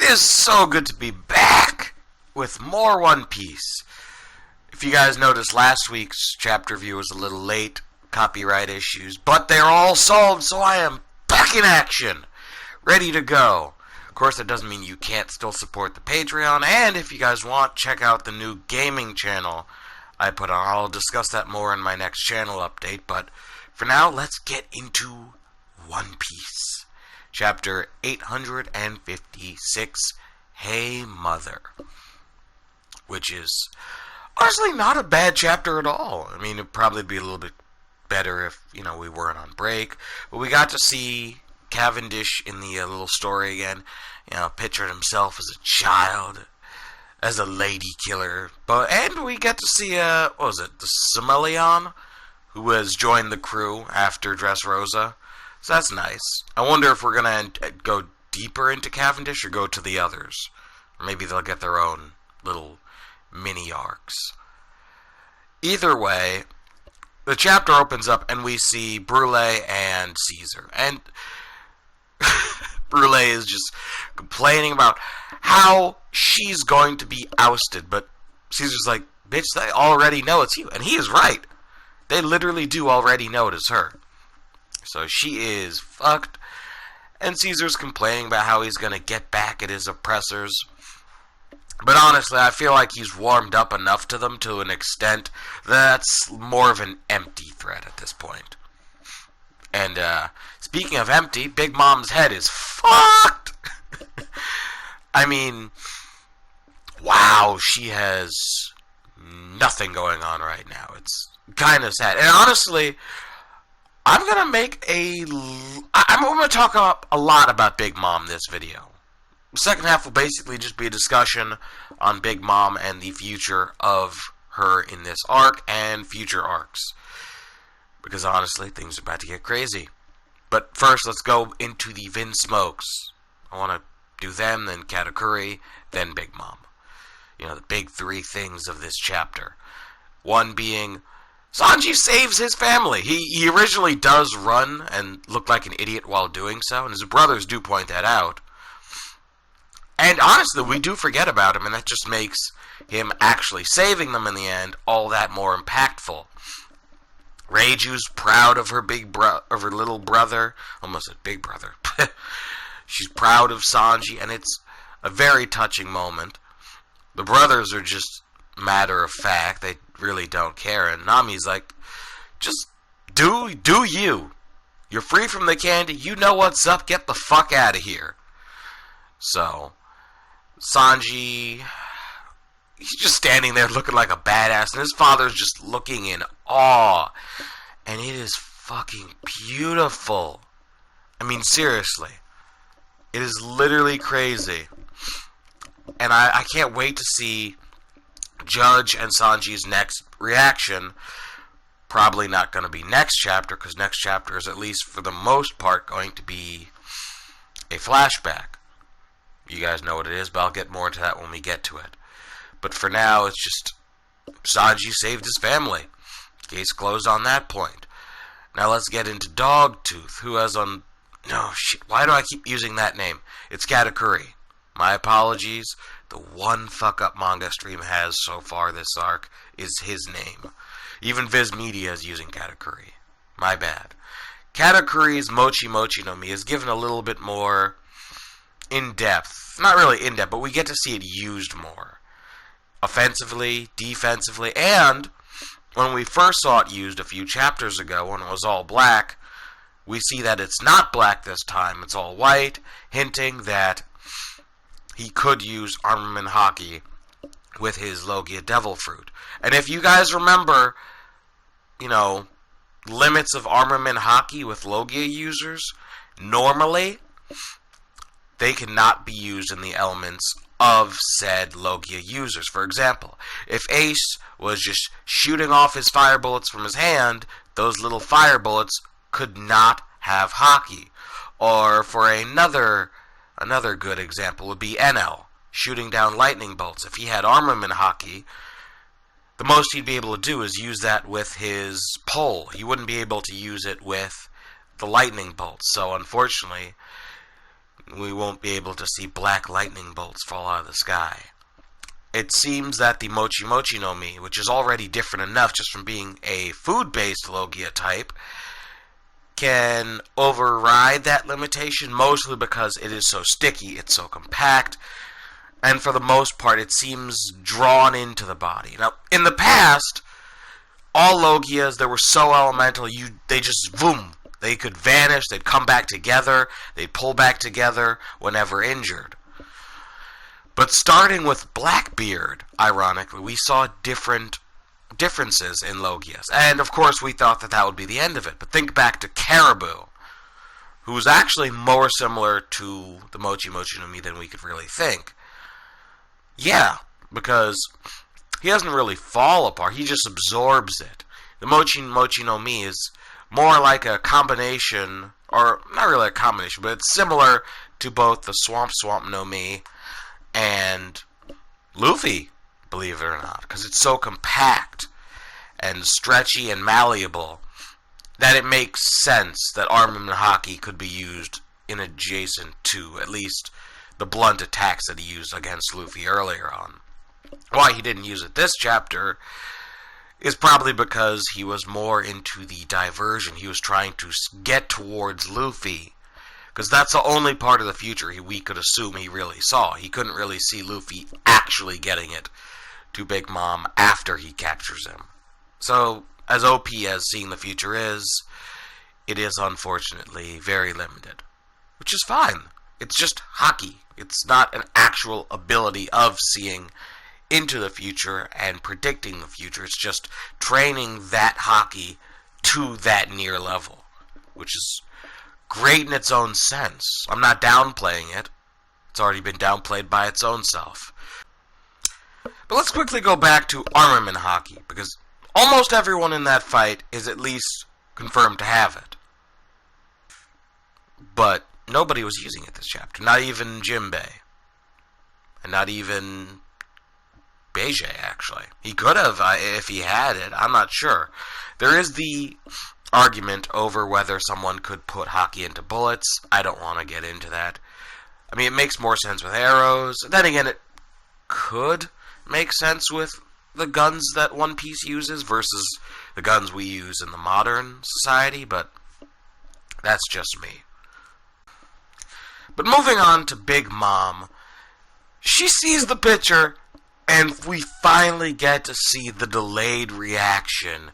is so good to be back with more One Piece. If you guys noticed, last week's chapter review was a little late, copyright issues, but they're all solved, so I am back in action, ready to go. Of course, that doesn't mean you can't still support the Patreon, and if you guys want, check out the new gaming channel I put on. I'll discuss that more in my next channel update, but for now, let's get into One Piece. Chapter 856, Hey Mother. Which is honestly not a bad chapter at all. I mean, it'd probably be a little bit better if, we weren't on break. But we got to see Cavendish in the little story again. Pictured himself as a child, as a lady killer. And we get to see, the Semelion, who has joined the crew after Dressrosa. So that's nice. I wonder if we're going to go deeper into Cavendish or go to the others. Maybe they'll get their own little mini arcs. Either way, the chapter opens up and we see Brule and Caesar. And Brule is just complaining about how she's going to be ousted. But Caesar's like, bitch, they already know it's you. And he is right. They literally do already know it is her. So she is fucked. And Caesar's complaining about how he's going to get back at his oppressors. But honestly, I feel like he's warmed up enough to them to an extent that's more of an empty threat at this point. And speaking of empty, Big Mom's head is fucked. I mean, wow, she has nothing going on right now. It's kind of sad. And honestly, I'm going to talk a lot about Big Mom this video. The second half will basically just be a discussion on Big Mom and the future of her in this arc and future arcs. Because honestly, things are about to get crazy. But first, let's go into the Vinsmokes. I want to do them, then Katakuri, then Big Mom. The big three things of this chapter. One being, Sanji saves his family. He originally does run and look like an idiot while doing so, and his brothers do point that out. And honestly, we do forget about him, and that just makes him actually saving them in the end all that more impactful. Reiju's proud of her her little brother. Almost said big brother. She's proud of Sanji, and it's a very touching moment. The brothers are just matter of fact. They really don't care. And Nami's like, just do you. You're free from the candy. You know what's up. Get the fuck out of here. So, Sanji, he's just standing there looking like a badass, and his father's just looking in awe. And it is fucking beautiful. I mean, seriously. It is literally crazy. And I can't wait to see Judge and Sanji's next reaction. Probably not going to be next chapter, because next chapter is, at least for the most part, going to be a flashback. You guys know what it is, but I'll get more into that when we get to it. But for now, it's just Sanji saved his family. Case closed on that point. Now let's get into Dogtooth, who has on... No, shit, why do I keep using that name? It's Katakuri. My apologies. The one fuck-up manga stream has so far this arc is his name. Even Viz Media is using Katakuri. My bad. Katakuri's Mochi Mochi no Mi is given a little bit more in-depth. Not really in-depth, but we get to see it used more. Offensively, defensively, and when we first saw it used a few chapters ago when it was all black, we see that it's not black this time, it's all white, hinting that he could use Armament Haki with his Logia Devil Fruit. And if you guys remember, limits of Armament Haki with Logia users, normally they cannot be used in the elements of said Logia users. For example, if Ace was just shooting off his fire bullets from his hand, those little fire bullets could not have Haki. Or for another good example would be Enel, shooting down lightning bolts. If he had Armament Haki, the most he'd be able to do is use that with his pole. He wouldn't be able to use it with the lightning bolts. So unfortunately, We won't be able to see black lightning bolts fall out of the sky. It seems that the Mochi Mochi no Mi, which is already different enough just from being a food-based Logia type, can override that limitation, mostly because it is so sticky, it's so compact, and for the most part it seems drawn into the body. Now, in the past, all Logias that were so elemental, they just, boom, they could vanish, they'd come back together, they'd pull back together whenever injured. But starting with Blackbeard, ironically, we saw differences in Logias. And, of course, we thought that that would be the end of it. But think back to Caribou, who's actually more similar to the Mochi Mochi no Mi than we could really think. Yeah, because he doesn't really fall apart. He just absorbs it. The Mochi Mochi no Mi is more like a combination, or not really a combination, but it's similar to both the Swamp Swamp no Mi and Luffy, believe it or not, because it's so compact and stretchy and malleable that it makes sense that Armament and Haki could be used in adjacent to at least the blunt attacks that he used against Luffy earlier on. Why he didn't use it this chapter is probably because he was more into the diversion. He was trying to get towards Luffy, because that's the only part of the future we could assume he really saw. He couldn't really see Luffy actually getting it to Big Mom after he captures him. So, as OP as seeing the future is, it is unfortunately very limited. Which is fine. It's just Haki. It's not an actual ability of seeing into the future and predicting the future. It's just training that Haki to that near level, which is great in its own sense. I'm not downplaying it. It's already been downplayed by its own self. But let's quickly go back to Armament Haki, because almost everyone in that fight is at least confirmed to have it. But nobody was using it this chapter. Not even Jinbei. And not even Beige, actually. He could have, if he had it. I'm not sure. There is the argument over whether someone could put Haki into bullets. I don't want to get into that. I mean, it makes more sense with arrows. Then again, it could make sense with the guns that One Piece uses versus the guns we use in the modern society, but that's just me. But moving on to Big Mom, she sees the picture, and we finally get to see the delayed reaction.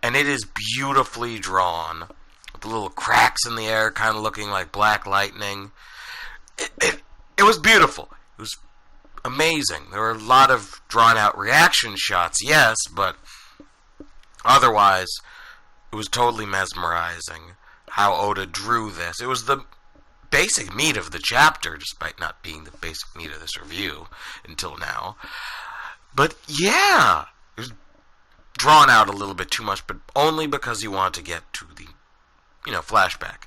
And it is beautifully drawn, with the little cracks in the air kind of looking like black lightning. It was beautiful. It was amazing. There were a lot of drawn-out reaction shots, yes, but otherwise, it was totally mesmerizing how Oda drew this. It was the basic meat of the chapter, despite not being the basic meat of this review until now. But yeah, it was drawn out a little bit too much, but only because you want to get to the, flashback.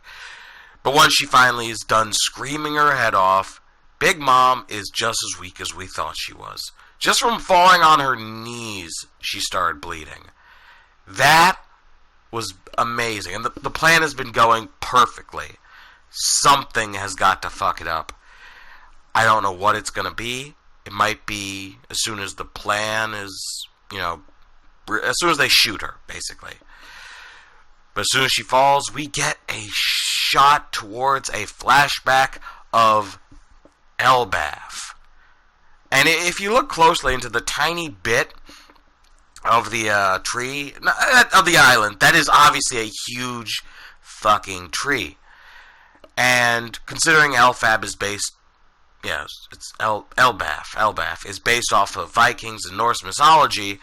But once she finally is done screaming her head off, Big Mom is just as weak as we thought she was. Just from falling on her knees, she started bleeding. That was amazing. And the plan has been going perfectly. Something has got to fuck it up. I don't know what it's going to be. It might be as soon as the plan is, as soon as they shoot her, basically. But as soon as she falls, we get a shot towards a flashback of Elbaf. And if you look closely into the tiny bit of the tree, of the island, that is obviously a huge fucking tree. And considering Elfab is based, it's Elbaf is based off of Vikings and Norse mythology,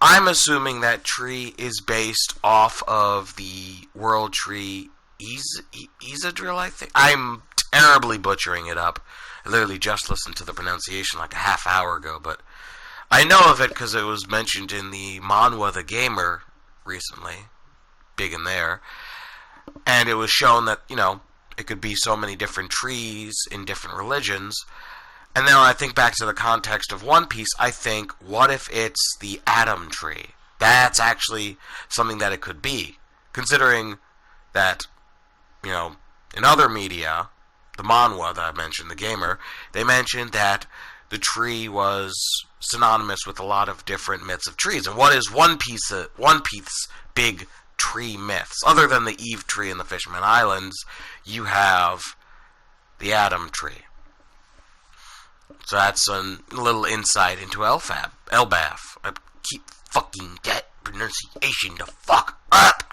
I'm assuming that tree is based off of the world tree Isadril, I think. I'm terribly butchering it up. I literally just listened to the pronunciation like a half hour ago, but I know of it because it was mentioned in the Manhwa the Gamer recently. Big in there. And it was shown that, it could be so many different trees in different religions. And then when I think back to the context of One Piece, I think, what if it's the Atom Tree? That's actually something that it could be. Considering that, in other media, the manhwa that I mentioned, the gamer, they mentioned that the tree was synonymous with a lot of different myths of trees. And what is One Piece's big tree myths? Other than the Eve tree and the Fisherman Islands, you have the Adam tree. So that's a little insight into Elbaf. I keep fucking that pronunciation the fuck up.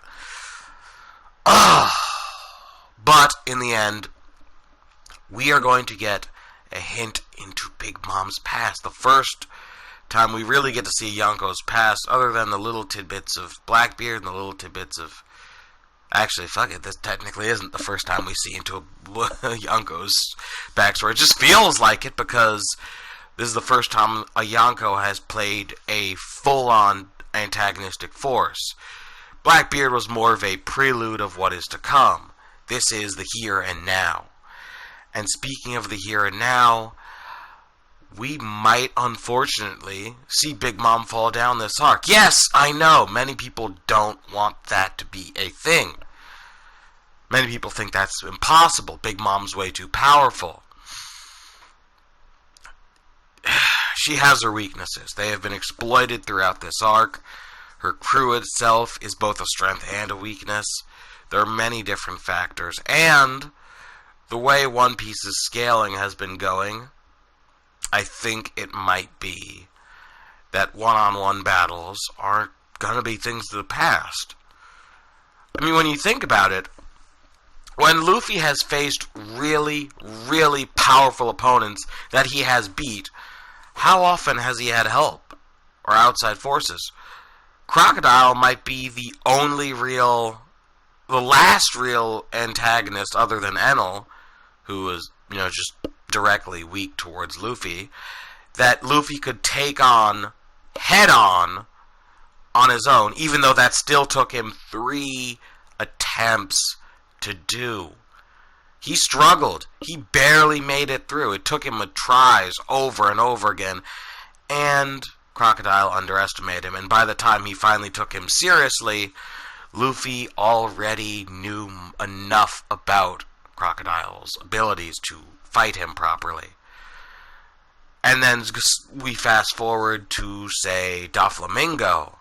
But in the end, we are going to get a hint into Big Mom's past. The first time we really get to see YONKO's past, other than the little tidbits of Blackbeard and the little tidbits of... Actually, fuck it, this technically isn't the first time we see into YONKO's backstory. It just feels like it because this is the first time a YONKO has played a full-on antagonistic force. Blackbeard was more of a prelude of what is to come. This is the here and now. And speaking of the here and now, we might, unfortunately, see Big Mom fall down this arc. Yes, I know, many people don't want that to be a thing. Many people think that's impossible. Big Mom's way too powerful. She has her weaknesses. They have been exploited throughout this arc. Her crew itself is both a strength and a weakness. There are many different factors. And the way One Piece's scaling has been going, I think it might be that one-on-one battles aren't going to be things of the past. I mean, when you think about it, when Luffy has faced really, really powerful opponents that he has beat, how often has he had help or outside forces? Crocodile might be the last real antagonist other than Enel, who was, just directly weak towards Luffy, that Luffy could take on head-on his own, even though that still took him 3 attempts to do. He struggled. He barely made it through. It took him tries over and over again, and Crocodile underestimated him, and by the time he finally took him seriously, Luffy already knew enough about Crocodile's abilities to fight him properly. And then we fast forward to, say, Doflamingo.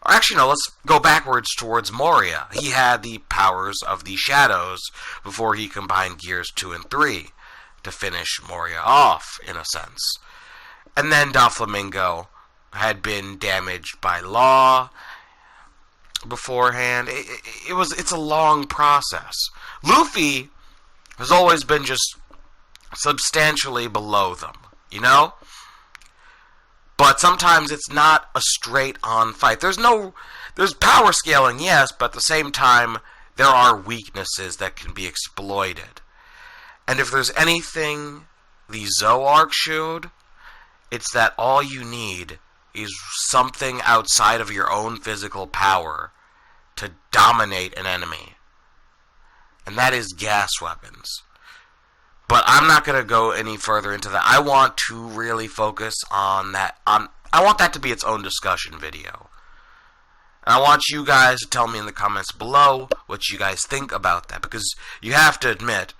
Or actually, no, let's go backwards towards Moria. He had the powers of the shadows before he combined Gears 2 and 3 to finish Moria off, in a sense. And then Doflamingo had been damaged by Law beforehand. It's a long process. Luffy has always been just substantially below them, But sometimes it's not a straight-on fight. There's power scaling, yes, but at the same time, there are weaknesses that can be exploited. And if there's anything the Zoark showed, it's that all you need is something outside of your own physical power to dominate an enemy. And that is gas weapons. But I'm not going to go any further into that. I want to really focus on that. I want that to be its own discussion video. And I want you guys to tell me in the comments below what you guys think about that. Because you have to admit,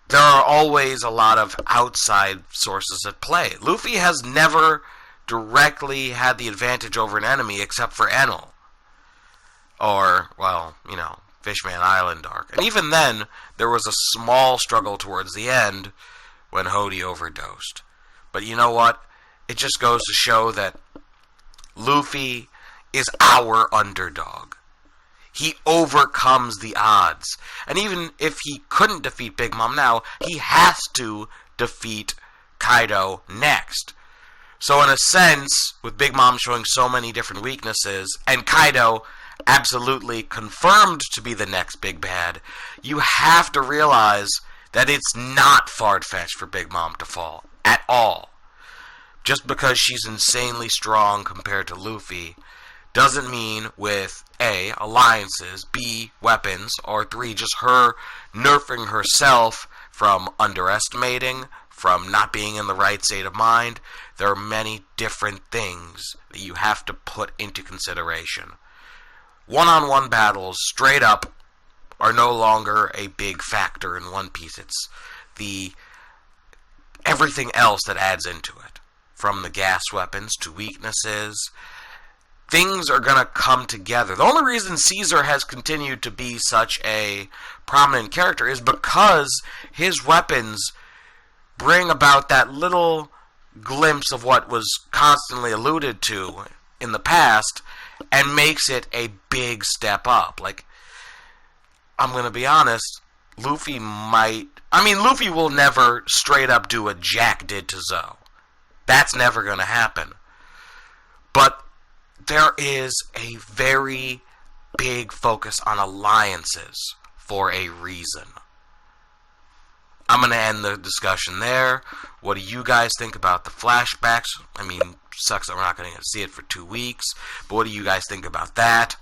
there are always a lot of outside sources at play. Luffy has never directly had the advantage over an enemy except for Enel. Or, Fishman Island arc. And even then, there was a small struggle towards the end when Hody overdosed. But you know what? It just goes to show that Luffy is our underdog. He overcomes the odds. And even if he couldn't defeat Big Mom now, he has to defeat Kaido next. So in a sense, with Big Mom showing so many different weaknesses, and Kaido absolutely confirmed to be the next big bad, you have to realize that it's not far-fetched for Big Mom to fall at all. Just because she's insanely strong compared to Luffy doesn't mean with A, alliances, B, weapons, or 3, just her nerfing herself from underestimating, from not being in the right state of mind. There are many different things that you have to put into consideration. One-on-one battles, straight up, are no longer a big factor in One Piece. It's the everything else that adds into it. From the gas weapons to weaknesses. Things are going to come together. The only reason Caesar has continued to be such a prominent character is because his weapons bring about that little glimpse of what was constantly alluded to in the past and makes it a big step up. Like, I'm going to be honest, Luffy will never straight up do what Jack did to Zoe. That's never going to happen. But there is a very big focus on alliances for a reason. I'm going to end the discussion there. What do you guys think about the flashbacks? I mean, sucks that we're not going to see it for 2 weeks, but what do you guys think about that?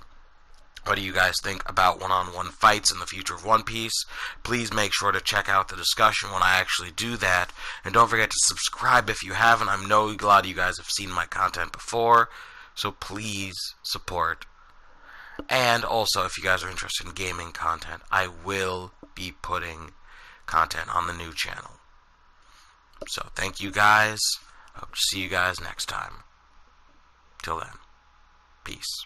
What do you guys think about one-on-one fights in the future of One Piece? Please make sure to check out the discussion when I actually do that. And don't forget to subscribe if you haven't. I know a lot of you guys have seen my content before, so please support. And also, if you guys are interested in gaming content, I will be putting content on the new channel. So thank you guys. Hope to see you guys next time. Till then, peace.